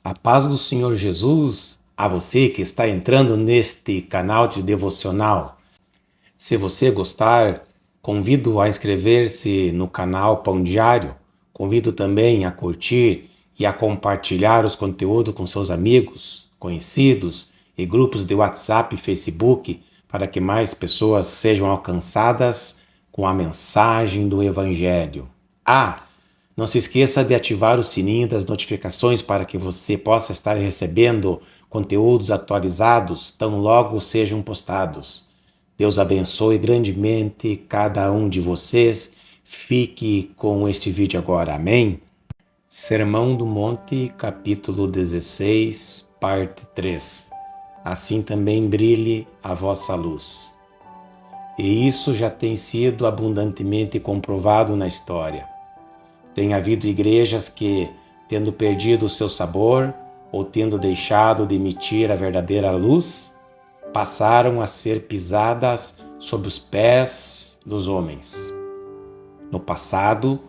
A paz do Senhor Jesus a você que está entrando neste canal de devocional. Se você gostar, convido a inscrever-se no canal Pão Diário. Convido também a curtir e a compartilhar os conteúdos com seus amigos, conhecidos e grupos de WhatsApp e Facebook para que mais pessoas sejam alcançadas com a mensagem do Evangelho. Não se esqueça de ativar o sininho das notificações para que você possa estar recebendo conteúdos atualizados tão logo sejam postados. Deus abençoe grandemente cada um de vocês. Fique com este vídeo agora. Amém? Sermão do Monte, capítulo 16, parte 3. Assim também brilhe a vossa luz. E isso já tem sido abundantemente comprovado na história. Tem havido igrejas que, tendo perdido o seu sabor ou tendo deixado de emitir a verdadeira luz, passaram a ser pisadas sob os pés dos homens. No passado,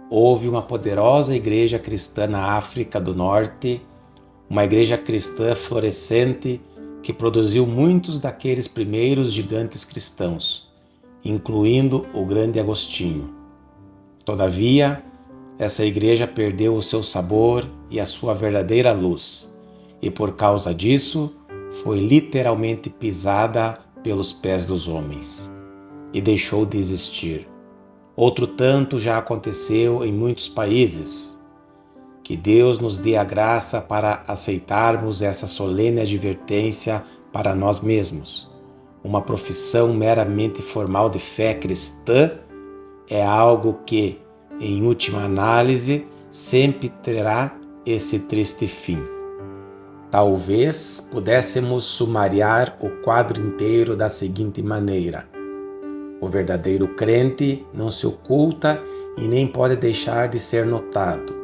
houve uma poderosa igreja cristã na África do Norte, uma igreja cristã florescente que produziu muitos daqueles primeiros gigantes cristãos, incluindo o grande Agostinho. Todavia, essa igreja perdeu o seu sabor e a sua verdadeira luz, e por causa disso foi literalmente pisada pelos pés dos homens, e deixou de existir. Outro tanto já aconteceu em muitos países. Que Deus nos dê a graça para aceitarmos essa solene advertência para nós mesmos. Uma profissão meramente formal de fé cristã é algo que, em última análise, sempre terá esse triste fim. Talvez pudéssemos sumariar o quadro inteiro da seguinte maneira: o verdadeiro crente não se oculta e nem pode deixar de ser notado.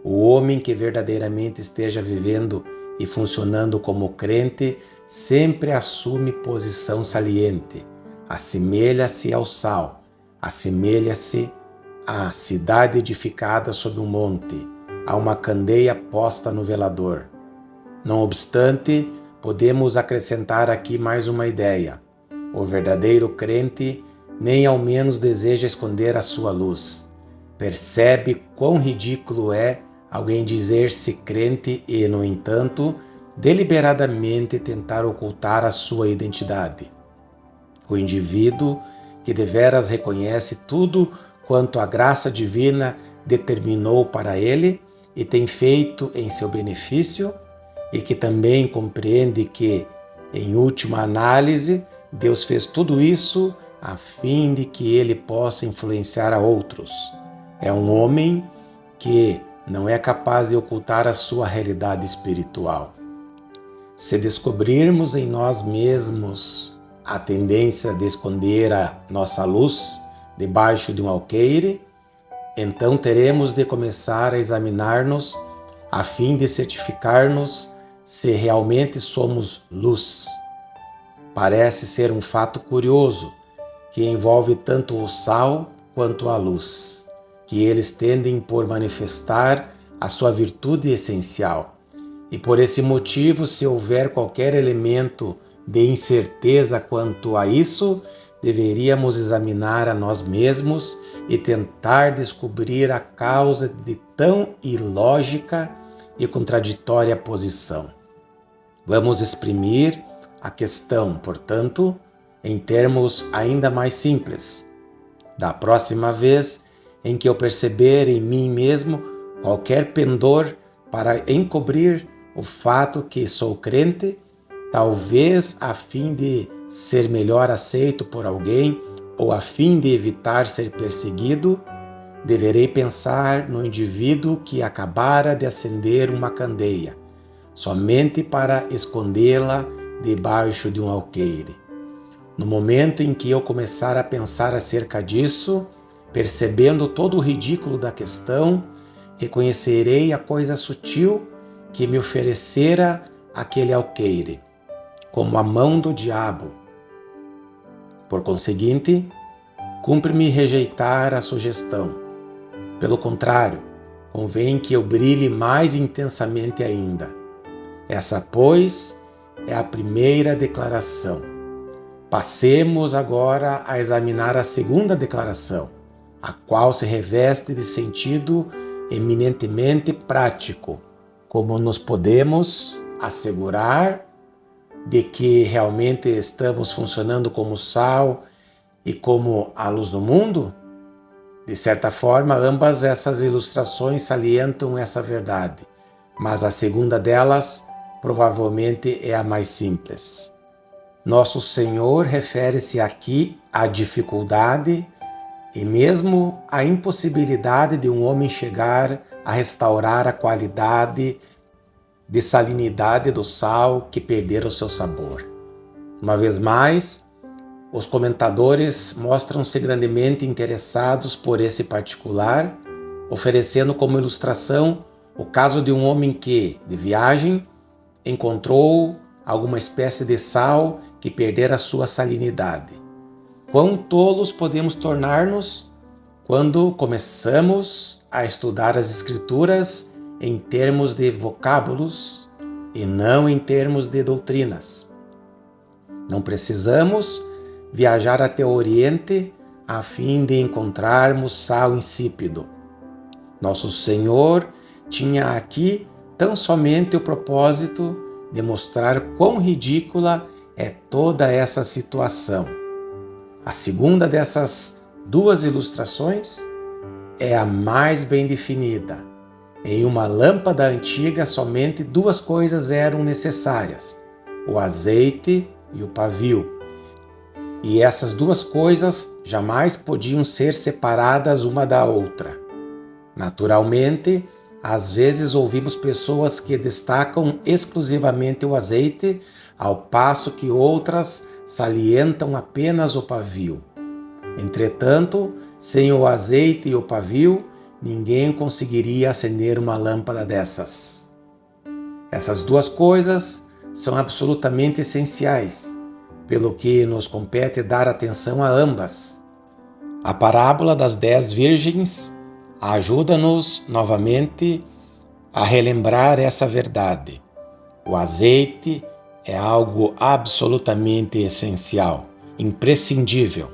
O homem que verdadeiramente esteja vivendo e funcionando como crente sempre assume posição saliente, assemelha-se ao sal, assemelha-se à cidade edificada sobre um monte, a uma candeia posta no velador. Não obstante, podemos acrescentar aqui mais uma ideia. O verdadeiro crente nem ao menos deseja esconder a sua luz. Percebe quão ridículo é alguém dizer-se crente e, no entanto, deliberadamente tentar ocultar a sua identidade. O indivíduo que deveras reconhece tudo quanto a graça divina determinou para ele e tem feito em seu benefício, e que também compreende que, em última análise, Deus fez tudo isso a fim de que ele possa influenciar a outros. É um homem que não é capaz de ocultar a sua realidade espiritual. Se descobrirmos em nós mesmos a tendência de esconder a nossa luz debaixo de um alqueire, então teremos de começar a examinar-nos a fim de certificar-nos se realmente somos luz. Parece ser um fato curioso que envolve tanto o sal quanto a luz, que eles tendem por manifestar a sua virtude essencial. E por esse motivo, se houver qualquer elemento de incerteza quanto a isso, deveríamos examinar a nós mesmos e tentar descobrir a causa de tão ilógica e contraditória posição. Vamos exprimir a questão, portanto, em termos ainda mais simples. Da próxima vez em que eu perceber em mim mesmo qualquer pendor para encobrir o fato que sou crente, talvez a fim de ser melhor aceito por alguém ou a fim de evitar ser perseguido, deverei pensar no indivíduo que acabara de acender uma candeia, somente para escondê-la debaixo de um alqueire. No momento em que eu começar a pensar acerca disso, percebendo todo o ridículo da questão, reconhecerei a coisa sutil que me oferecera aquele alqueire, como a mão do diabo. Por conseguinte, cumpre-me rejeitar a sugestão. Pelo contrário, convém que eu brilhe mais intensamente ainda. Essa, pois, é a primeira declaração. Passemos agora a examinar a segunda declaração, a qual se reveste de sentido eminentemente prático, como nos podemos assegurar de que realmente estamos funcionando como sal e como a luz do mundo? De certa forma, ambas essas ilustrações salientam essa verdade, mas a segunda delas provavelmente é a mais simples. Nosso Senhor refere-se aqui à dificuldade e mesmo à impossibilidade de um homem chegar a restaurar a qualidade de salinidade do sal que perdera o seu sabor. Uma vez mais, os comentadores mostram-se grandemente interessados por esse particular, oferecendo como ilustração o caso de um homem que, de viagem, encontrou alguma espécie de sal que perdera sua salinidade. Quão tolos podemos tornar-nos quando começamos a estudar as Escrituras em termos de vocábulos e não em termos de doutrinas. Não precisamos viajar até o Oriente a fim de encontrarmos sal insípido. Nosso Senhor tinha aqui tão somente o propósito de mostrar quão ridícula é toda essa situação. A segunda dessas duas ilustrações é a mais bem definida. Em uma lâmpada antiga, somente duas coisas eram necessárias: o azeite e o pavio. E essas duas coisas jamais podiam ser separadas uma da outra. Naturalmente, às vezes ouvimos pessoas que destacam exclusivamente o azeite, ao passo que outras salientam apenas o pavio. Entretanto, sem o azeite e o pavio, ninguém conseguiria acender uma lâmpada dessas. Essas duas coisas são absolutamente essenciais, pelo que nos compete dar atenção a ambas. A parábola das 10 virgens ajuda-nos novamente a relembrar essa verdade. O azeite é algo absolutamente essencial, imprescindível.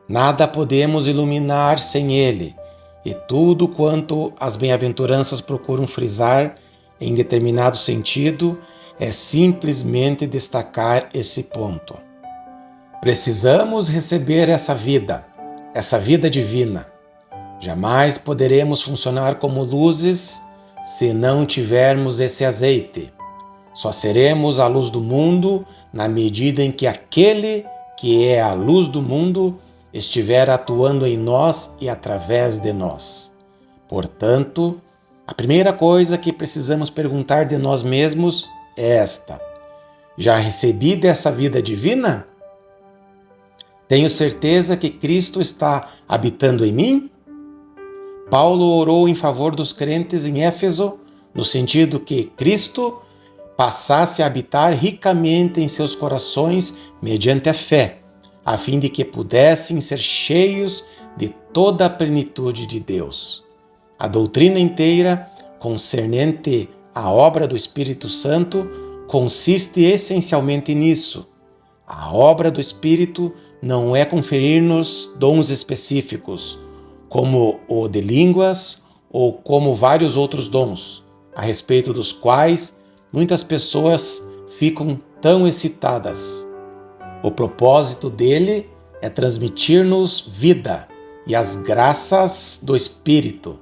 Nada podemos iluminar sem ele, e tudo quanto as bem-aventuranças procuram frisar em determinado sentido é simplesmente destacar esse ponto. Precisamos receber essa vida divina. Jamais poderemos funcionar como luzes se não tivermos esse azeite. Só seremos a luz do mundo na medida em que aquele que é a luz do mundo estiver atuando em nós e através de nós. Portanto, a primeira coisa que precisamos perguntar de nós mesmos é esta: já recebi dessa vida divina? Tenho certeza que Cristo está habitando em mim? Paulo orou em favor dos crentes em Éfeso, no sentido que Cristo passasse a habitar ricamente em seus corações mediante a fé, a fim de que pudessem ser cheios de toda a plenitude de Deus. A doutrina inteira concernente à obra do Espírito Santo consiste essencialmente nisso. A obra do Espírito não é conferir-nos dons específicos, como o de línguas ou como vários outros dons, a respeito dos quais muitas pessoas ficam tão excitadas. O propósito dele é transmitir-nos vida e as graças do Espírito,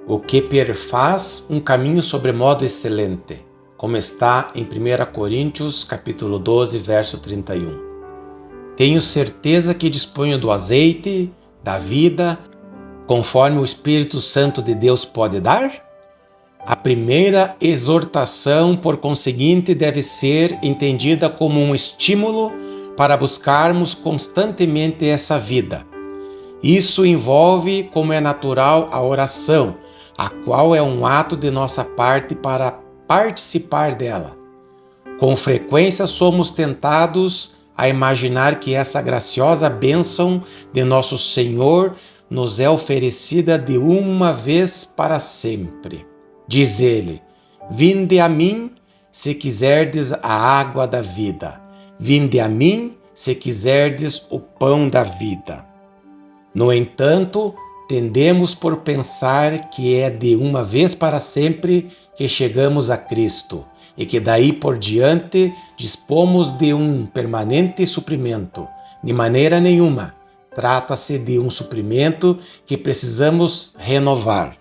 o que perfaz um caminho sobremodo excelente, como está em 1 Coríntios capítulo 12, verso 31. Tenho certeza que disponho do azeite, da vida, conforme o Espírito Santo de Deus pode dar? A primeira exortação, por conseguinte, deve ser entendida como um estímulo para buscarmos constantemente essa vida. Isso envolve, como é natural, a oração, a qual é um ato de nossa parte para participar dela. Com frequência somos tentados a imaginar que essa graciosa bênção de nosso Senhor nos é oferecida de uma vez para sempre. Diz ele: Vinde a mim, se quiserdes a água da vida. Vinde a mim, se quiserdes o pão da vida. No entanto, tendemos por pensar que é de uma vez para sempre que chegamos a Cristo e que daí por diante dispomos de um permanente suprimento. De maneira nenhuma. Trata-se de um suprimento que precisamos renovar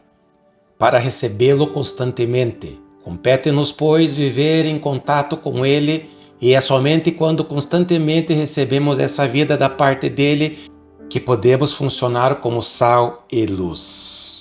para recebê-lo constantemente. Compete-nos, pois, viver em contato com Ele, e é somente quando constantemente recebemos essa vida da parte dele que podemos funcionar como sal e luz.